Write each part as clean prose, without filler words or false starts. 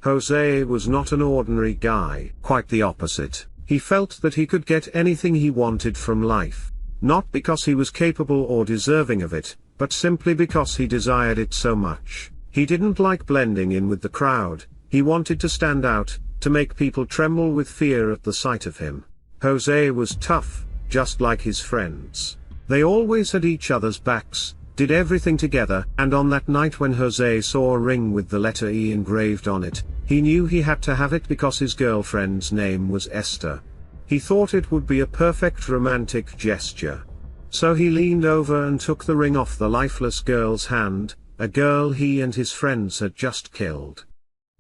Jose was not an ordinary guy, quite the opposite. He felt that he could get anything he wanted from life. Not because he was capable or deserving of it, but simply because he desired it so much. He didn't like blending in with the crowd, he wanted to stand out, to make people tremble with fear at the sight of him. Jose was tough, just like his friends. They always had each other's backs, did everything together, and on that night when Jose saw a ring with the letter E engraved on it, he knew he had to have it because his girlfriend's name was Esther. He thought it would be a perfect romantic gesture. So he leaned over and took the ring off the lifeless girl's hand, a girl he and his friends had just killed.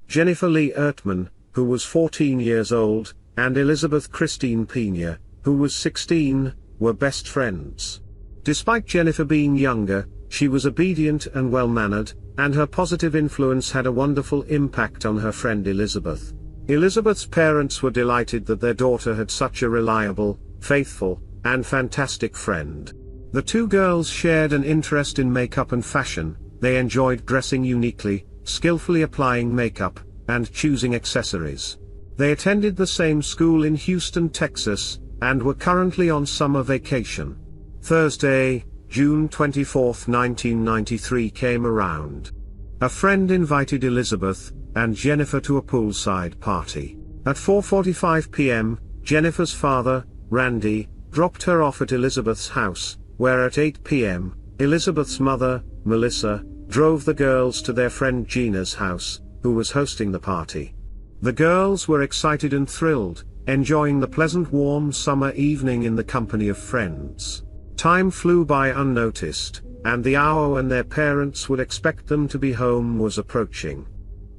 Jennifer Lee Ertman, who was 14 years old, and Elizabeth Christine Peña, who was 16, were best friends. Despite Jennifer being younger, she was obedient and well-mannered, and her positive influence had a wonderful impact on her friend Elizabeth. Elizabeth's parents were delighted that their daughter had such a reliable, faithful, and fantastic friend. The two girls shared an interest in makeup and fashion. They enjoyed dressing uniquely, skillfully applying makeup, and choosing accessories. They attended the same school in Houston, Texas, and were currently on summer vacation. Thursday, June 24, 1993 came around. A friend invited Elizabeth and Jennifer to a poolside party. At 4:45 p.m., Jennifer's father, Randy, dropped her off at Elizabeth's house, where at 8 p.m., Elizabeth's mother, Melissa, drove the girls to their friend Gina's house, who was hosting the party. The girls were excited and thrilled, enjoying the pleasant warm summer evening in the company of friends. Time flew by unnoticed, and the hour when their parents would expect them to be home was approaching.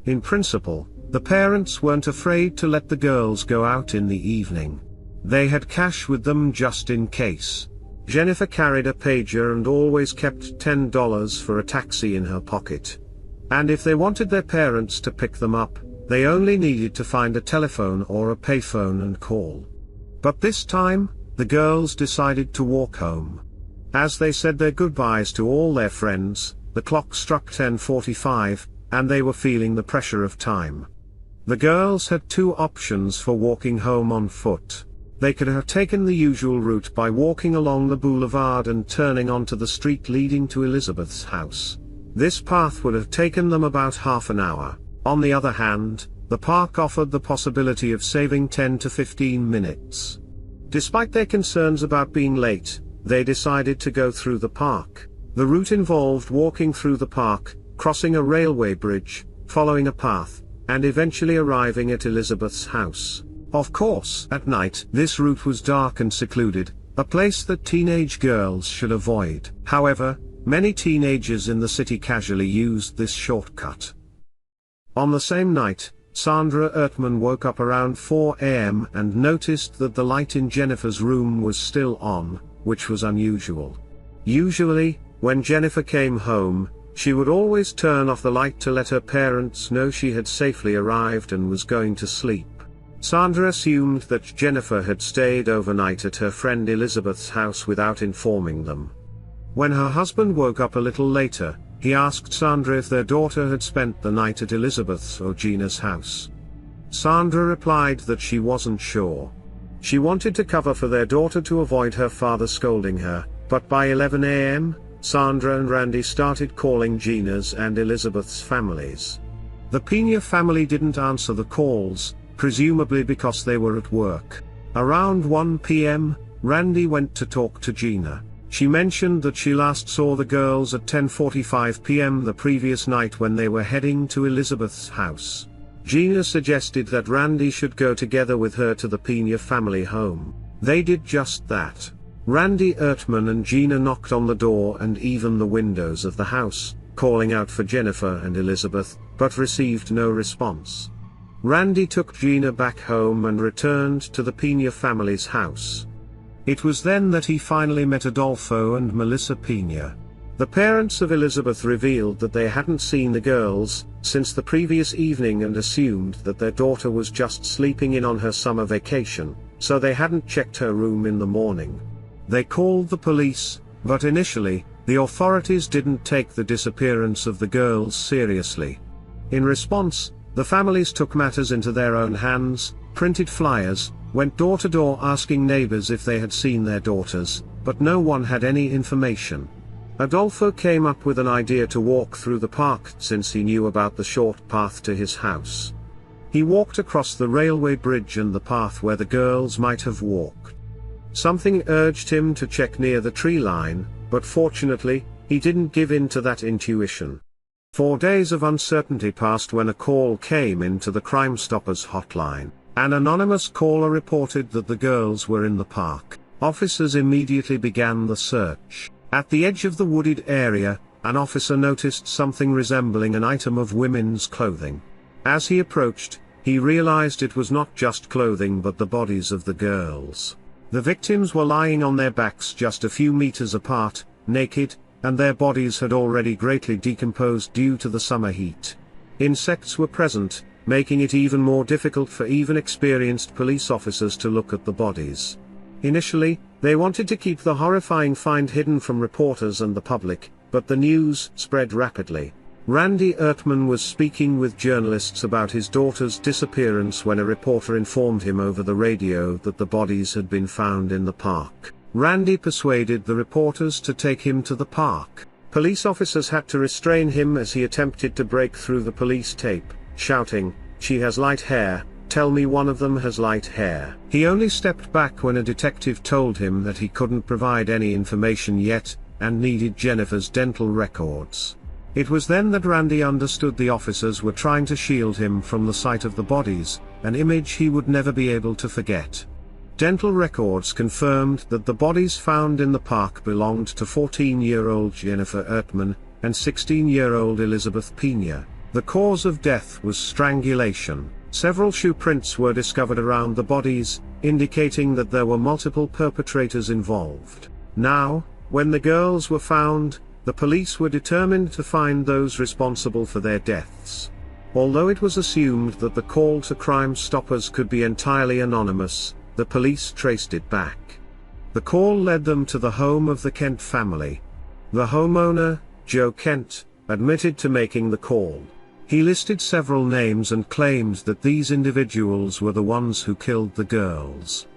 In principle, the parents weren't afraid to let the girls go out in the evening. They had cash with them just in case. Jennifer carried a pager and always kept $10 for a taxi in her pocket. And if they wanted their parents to pick them up, they only needed to find a telephone or a payphone and call. But this time, the girls decided to walk home. As they said their goodbyes to all their friends, the clock struck 10:45, and they were feeling the pressure of time. The girls had two options for walking home on foot. They could have taken the usual route by walking along the boulevard and turning onto the street leading to Elizabeth's house. This path would have taken them about half an hour. On the other hand, the park offered the possibility of saving 10 to 15 minutes. Despite their concerns about being late, they decided to go through the park. The route involved walking through the park, crossing a railway bridge, following a path, and eventually arriving at Elizabeth's house. Of course, at night, this route was dark and secluded, a place that teenage girls should avoid. However, many teenagers in the city casually used this shortcut. On the same night, Sandra Ertman woke up around 4 a.m. and noticed that the light in Jennifer's room was still on, which was unusual. Usually, when Jennifer came home, she would always turn off the light to let her parents know she had safely arrived and was going to sleep. Sandra assumed that Jennifer had stayed overnight at her friend Elizabeth's house without informing them. When her husband woke up a little later, he asked Sandra if their daughter had spent the night at Elizabeth's or Gina's house. Sandra replied that she wasn't sure. She wanted to cover for their daughter to avoid her father scolding her, but by 11 a.m., Sandra and Randy started calling Gina's and Elizabeth's families. The Peña family didn't answer the calls, presumably because they were at work. Around 1 p.m., Randy went to talk to Gina. She mentioned that she last saw the girls at 10:45 p.m. the previous night when they were heading to Elizabeth's house. Gina suggested that Randy should go together with her to the Peña family home. They did just that. Randy Ertman and Gina knocked on the door and even the windows of the house, calling out for Jennifer and Elizabeth, but received no response. Randy took Gina back home and returned to the Peña family's house. It was then that he finally met Adolfo and Melissa Peña. The parents of Elizabeth revealed that they hadn't seen the girls since the previous evening and assumed that their daughter was just sleeping in on her summer vacation, so they hadn't checked her room in the morning. They called the police, but initially, the authorities didn't take the disappearance of the girls seriously. In response, The families took matters into their own hands, printed flyers, went door to door asking neighbors if they had seen their daughters, but no one had any information. Adolfo came up with an idea to walk through the park since he knew about the short path to his house. He walked across the railway bridge and the path where the girls might have walked. Something urged him to check near the tree line, but fortunately, he didn't give in to that intuition. 4 days of uncertainty passed when a call came into the Crime Stoppers hotline. An anonymous caller reported that the girls were in the park. Officers immediately began the search. At the edge of the wooded area, an officer noticed something resembling an item of women's clothing. As he approached, he realized it was not just clothing but the bodies of the girls. The victims were lying on their backs just a few meters apart, naked, and their bodies had already greatly decomposed due to the summer heat. Insects were present, making it even more difficult for even experienced police officers to look at the bodies. Initially, they wanted to keep the horrifying find hidden from reporters and the public, but the news spread rapidly. Randy Ertman was speaking with journalists about his daughter's disappearance when a reporter informed him over the radio that the bodies had been found in the park. Randy persuaded the reporters to take him to the park. Police officers had to restrain him as he attempted to break through the police tape, shouting, "She has light hair, tell me one of them has light hair." He only stepped back when a detective told him that he couldn't provide any information yet, and needed Jennifer's dental records. It was then that Randy understood the officers were trying to shield him from the sight of the bodies, an image he would never be able to forget. Dental records confirmed that the bodies found in the park belonged to 14-year-old Jennifer Ertman, and 16-year-old Elizabeth Peña. The cause of death was strangulation. Several shoe prints were discovered around the bodies, indicating that there were multiple perpetrators involved. Now, when the girls were found, the police were determined to find those responsible for their deaths. Although it was assumed that the call to Crime Stoppers could be entirely anonymous, the police traced it back. The call led them to the home of the Kent family. The homeowner, Joe Kent, admitted to making the call. He listed several names and claimed that these individuals were the ones who killed the girls.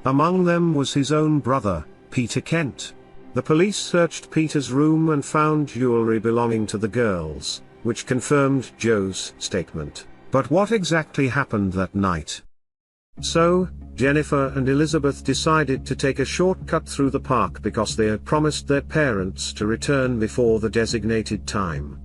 Among them was his own brother, Peter Kent. The police searched Peter's room and found jewelry belonging to the girls, which confirmed Joe's statement. But what exactly happened that night? So, Jennifer and Elizabeth decided to take a shortcut through the park because they had promised their parents to return before the designated time.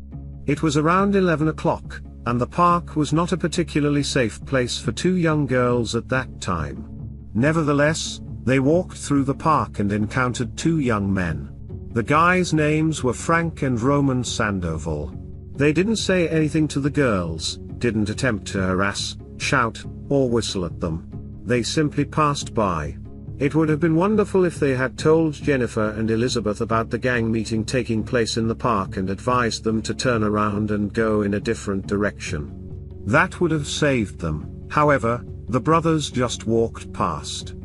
It was around 11 o'clock, and the park was not a particularly safe place for two young girls at that time. Nevertheless, they walked through the park and encountered two young men. The guys' names were Frank and Roman Sandoval. They didn't say anything to the girls, didn't attempt to harass, shout, or whistle at them. They simply passed by. It would have been wonderful if they had told Jennifer and Elizabeth about the gang meeting taking place in the park and advised them to turn around and go in a different direction. That would have saved them. However, the brothers just walked past.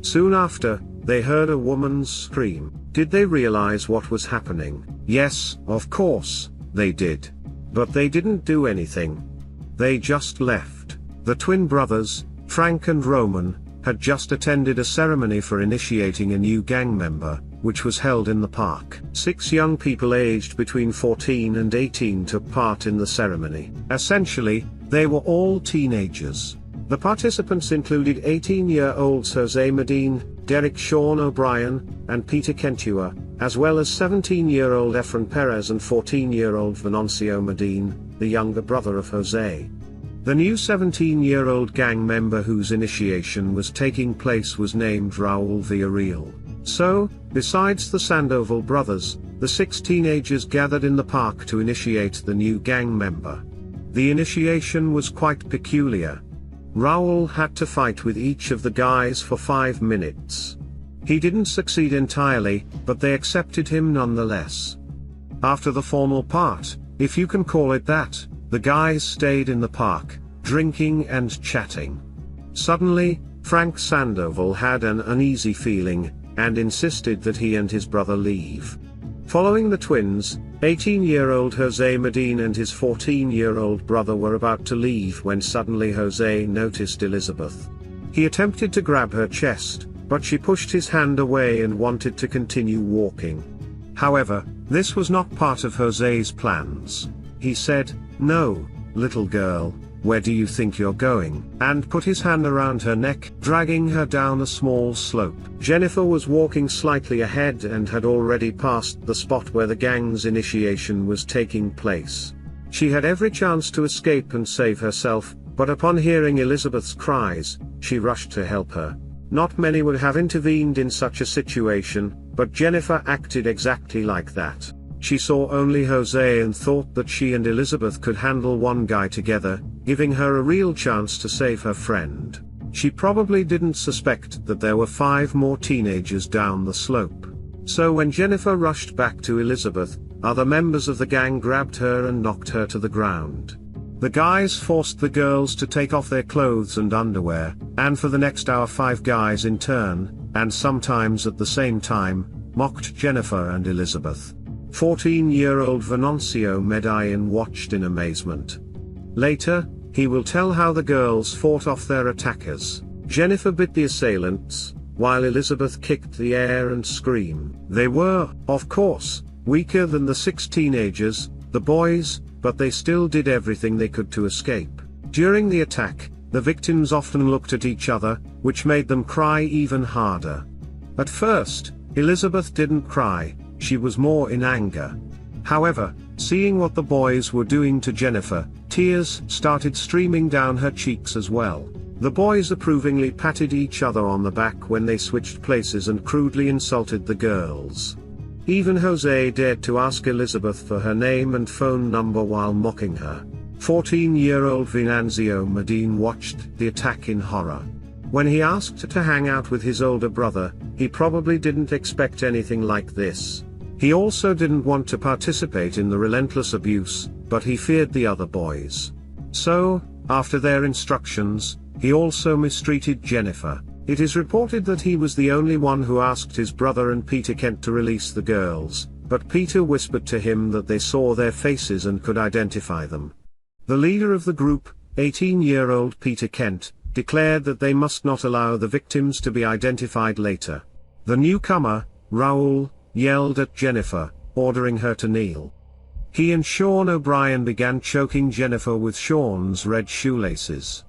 Soon after, they heard a woman's scream. Did they realize what was happening? Yes, of course, they did. But they didn't do anything. They just left. The twin brothers, Frank and Roman, had just attended a ceremony for initiating a new gang member, which was held in the park. 6 young people aged between 14 and 18 took part in the ceremony. Essentially, they were all teenagers. The participants included 18-year-olds Jose Medine, Derek Sean O'Brien, and Peter Kentua, as well as 17-year-old Efren Perez and 14-year-old Venancio Medine, the younger brother of Jose. The new 17-year-old gang member whose initiation was taking place was named Raul Villarreal. So, besides the Sandoval brothers, the 6 teenagers gathered in the park to initiate the new gang member. The initiation was quite peculiar. Raul had to fight with each of the guys for 5 minutes. He didn't succeed entirely, but they accepted him nonetheless. After the formal part, if you can call it that, the guys stayed in the park, drinking and chatting. Suddenly, Frank Sandoval had an uneasy feeling, and insisted that he and his brother leave. Following the twins, 18-year-old Jose Medina and his 14-year-old brother were about to leave when suddenly Jose noticed Elizabeth. He attempted to grab her chest, but she pushed his hand away and wanted to continue walking. However, this was not part of Jose's plans. He said, "No, little girl, where do you think you're going?" and put his hand around her neck, dragging her down a small slope. Jennifer was walking slightly ahead and had already passed the spot where the gang's initiation was taking place. She had every chance to escape and save herself, but upon hearing Elizabeth's cries, she rushed to help her. Not many would have intervened in such a situation, but Jennifer acted exactly like that. She saw only Jose and thought that she and Elizabeth could handle one guy together, giving her a real chance to save her friend. She probably didn't suspect that there were 5 more teenagers down the slope. So when Jennifer rushed back to Elizabeth, other members of the gang grabbed her and knocked her to the ground. The guys forced the girls to take off their clothes and underwear, and for the next hour 5 guys in turn, and sometimes at the same time, mocked Jennifer and Elizabeth. 14-year-old Venancio Medellin watched in amazement. Later, he will tell how the girls fought off their attackers. Jennifer bit the assailants, while Elizabeth kicked the air and screamed. They were, of course, weaker than the 6 teenagers, the boys, but they still did everything they could to escape. During the attack, the victims often looked at each other, which made them cry even harder. At first, Elizabeth didn't cry, she was more in anger. However, seeing what the boys were doing to Jennifer, tears started streaming down her cheeks as well. The boys approvingly patted each other on the back when they switched places and crudely insulted the girls. Even Jose dared to ask Elizabeth for her name and phone number while mocking her. 14-year-old Venancio Medellin watched the attack in horror. When he asked to hang out with his older brother, he probably didn't expect anything like this. He also didn't want to participate in the relentless abuse, but he feared the other boys. So, after their instructions, he also mistreated Jennifer. It is reported that he was the only one who asked his brother and Peter Kent to release the girls, but Peter whispered to him that they saw their faces and could identify them. The leader of the group, 18-year-old Peter Kent, declared that they must not allow the victims to be identified later. The newcomer, Raul, yelled at Jennifer, ordering her to kneel. He and Sean O'Brien began choking Jennifer with Sean's red shoelaces.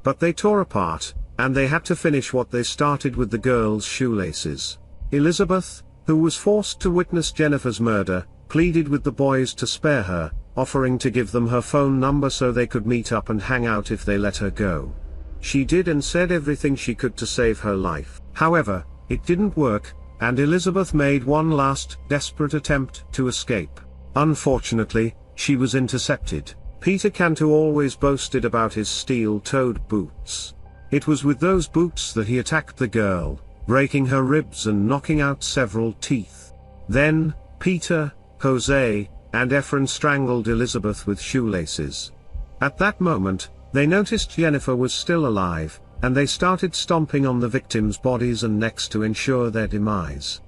But they tore apart, and they had to finish what they started with the girls' shoelaces. Elizabeth, who was forced to witness Jennifer's murder, pleaded with the boys to spare her, offering to give them her phone number so they could meet up and hang out if they let her go. She did and said everything she could to save her life. However, it didn't work, and Elizabeth made one last, desperate attempt to escape. Unfortunately, she was intercepted. Peter Cantu always boasted about his steel-toed boots. It was with those boots that he attacked the girl, breaking her ribs and knocking out several teeth. Then, Peter, Jose, and Efren strangled Elizabeth with shoelaces. At that moment, they noticed Jennifer was still alive, and they started stomping on the victims' bodies and necks to ensure their demise.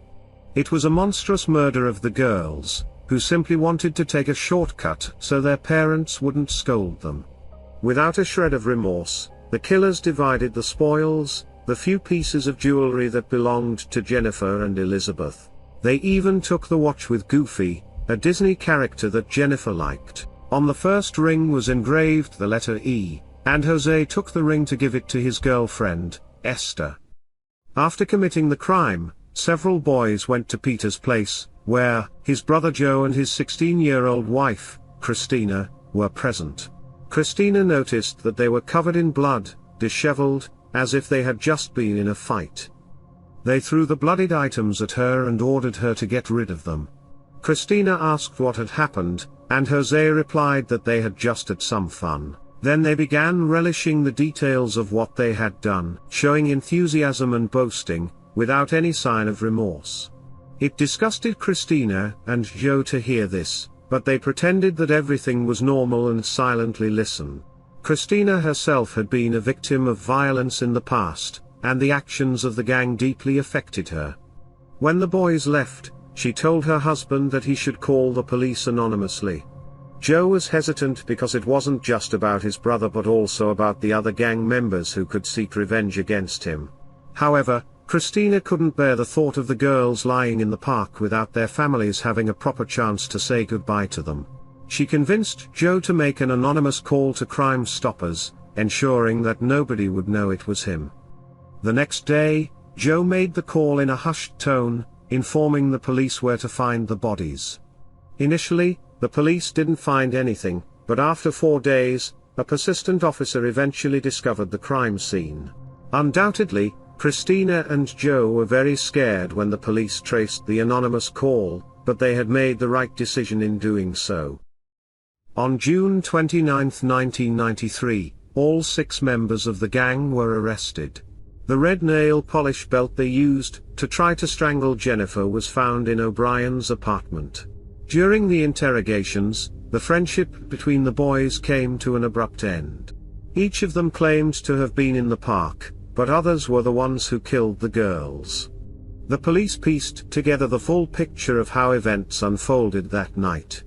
It was a monstrous murder of the girls, who simply wanted to take a shortcut so their parents wouldn't scold them. Without a shred of remorse, the killers divided the spoils, the few pieces of jewelry that belonged to Jennifer and Elizabeth. They even took the watch with Goofy, a Disney character that Jennifer liked. On the first ring was engraved the letter E, and Jose took the ring to give it to his girlfriend, Esther. After committing the crime, several boys went to Peter's place, where his brother Joe and his 16-year-old wife, Christina, were present. Christina noticed that they were covered in blood, disheveled, as if they had just been in a fight. They threw the bloodied items at her and ordered her to get rid of them. Christina asked what had happened, and Jose replied that they had just had some fun. Then they began relishing the details of what they had done, showing enthusiasm and boasting, without any sign of remorse. It disgusted Christina and Joe to hear this, but they pretended that everything was normal and silently listened. Christina herself had been a victim of violence in the past, and the actions of the gang deeply affected her. When the boys left, She told her husband that he should call the police anonymously. Joe was hesitant because it wasn't just about his brother but also about the other gang members who could seek revenge against him. However, Christina couldn't bear the thought of the girls lying in the park without their families having a proper chance to say goodbye to them. She convinced Joe to make an anonymous call to Crime Stoppers, ensuring that nobody would know it was him. The next day, Joe made the call in a hushed tone, informing the police where to find the bodies. Initially, the police didn't find anything, but after 4 days, a persistent officer eventually discovered the crime scene. Undoubtedly, Christina and Joe were very scared when the police traced the anonymous call, but they had made the right decision in doing so. On June 29, 1993, all 6 members of the gang were arrested. The red nail polish belt they used to try to strangle Jennifer was found in O'Brien's apartment. During the interrogations, the friendship between the boys came to an abrupt end. Each of them claimed to have been in the park, but others were the ones who killed the girls. The police pieced together the full picture of how events unfolded that night.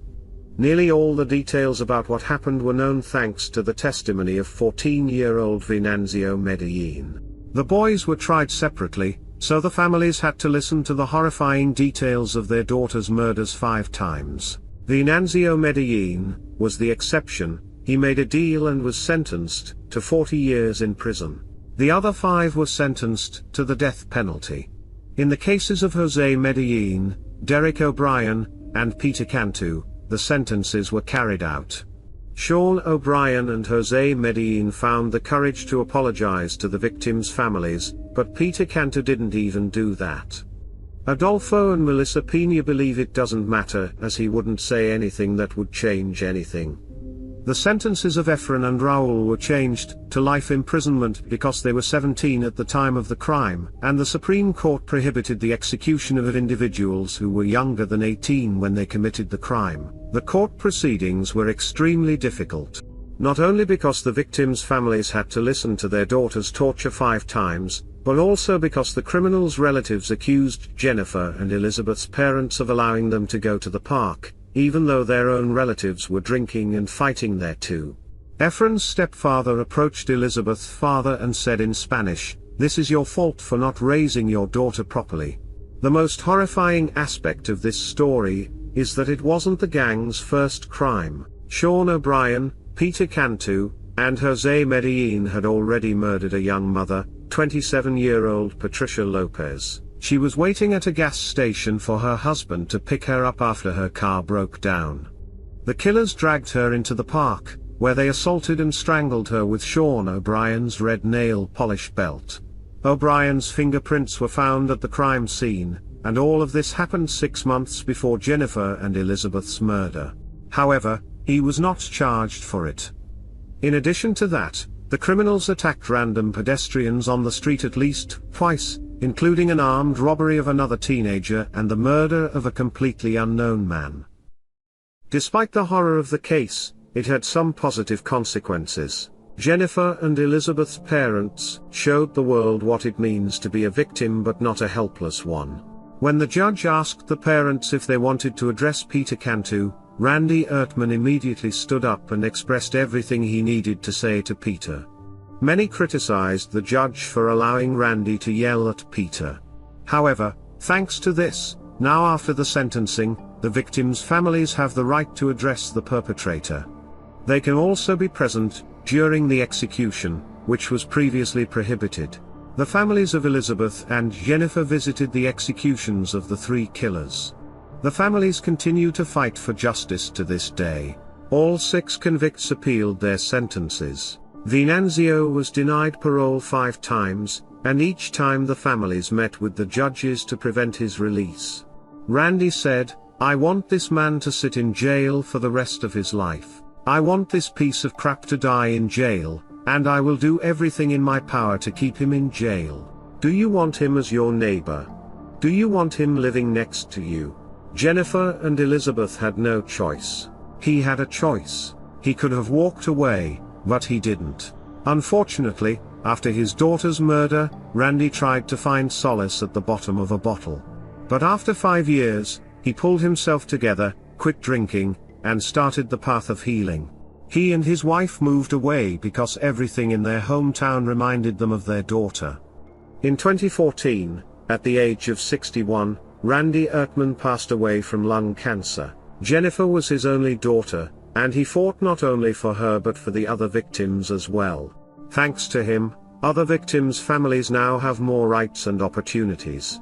Nearly all the details about what happened were known thanks to the testimony of 14-year-old Venanzio Medellin. The boys were tried separately, so the families had to listen to the horrifying details of their daughter's murders 5 times. Venanzio Medellin was the exception. He made a deal and was sentenced to 40 years in prison. The other 5 were sentenced to the death penalty. In the cases of Jose Medellin, Derek O'Brien, and Peter Cantu, the sentences were carried out. Sean O'Brien and Jose Medellin found the courage to apologize to the victims' families, but Peter Cantu didn't even do that. Adolfo and Melissa Peña believe it doesn't matter as he wouldn't say anything that would change anything. The sentences of Efren and Raul were changed to life imprisonment because they were 17 at the time of the crime, and the Supreme Court prohibited the execution of individuals who were younger than 18 when they committed the crime. The court proceedings were extremely difficult. Not only because the victims' families had to listen to their daughters torture 5 times, but also because the criminals' relatives accused Jennifer and Elizabeth's parents of allowing them to go to the park, even though their own relatives were drinking and fighting there too. Efren's stepfather approached Elizabeth's father and said in Spanish, "This is your fault for not raising your daughter properly." The most horrifying aspect of this story is that it wasn't the gang's first crime. Sean O'Brien, Peter Cantu, and Jose Medellin had already murdered a young mother, 27-year-old Patricia Lopez. She was waiting at a gas station for her husband to pick her up after her car broke down. The killers dragged her into the park, where they assaulted and strangled her with Sean O'Brien's red nail polish belt. O'Brien's fingerprints were found at the crime scene, and all of this happened 6 months before Jennifer and Elizabeth's murder. However, he was not charged for it. In addition to that, the criminals attacked random pedestrians on the street at least twice, including an armed robbery of another teenager and the murder of a completely unknown man. Despite the horror of the case, it had some positive consequences. Jennifer and Elizabeth's parents showed the world what it means to be a victim but not a helpless one. When the judge asked the parents if they wanted to address Peter Cantu, Randy Ertman immediately stood up and expressed everything he needed to say to Peter. Many criticized the judge for allowing Randy to yell at Peter. However, thanks to this, now after the sentencing, the victims' families have the right to address the perpetrator. They can also be present during the execution, which was previously prohibited. The families of Elizabeth and Jennifer visited the executions of the 3 killers. The families continue to fight for justice to this day. All 6 convicts appealed their sentences. Venanzio was denied parole 5 times, and each time the families met with the judges to prevent his release. Randy said, "I want this man to sit in jail for the rest of his life. I want this piece of crap to die in jail, and I will do everything in my power to keep him in jail. Do you want him as your neighbor? Do you want him living next to you?" Jennifer and Elizabeth had no choice. He had a choice. He could have walked away, but he didn't. Unfortunately, after his daughter's murder, Randy tried to find solace at the bottom of a bottle. But after 5 years, he pulled himself together, quit drinking, and started the path of healing. He and his wife moved away because everything in their hometown reminded them of their daughter. In 2014, at the age of 61, Randy Ertman passed away from lung cancer. Jennifer was his only daughter, and he fought not only for her but for the other victims as well. Thanks to him, other victims' families now have more rights and opportunities.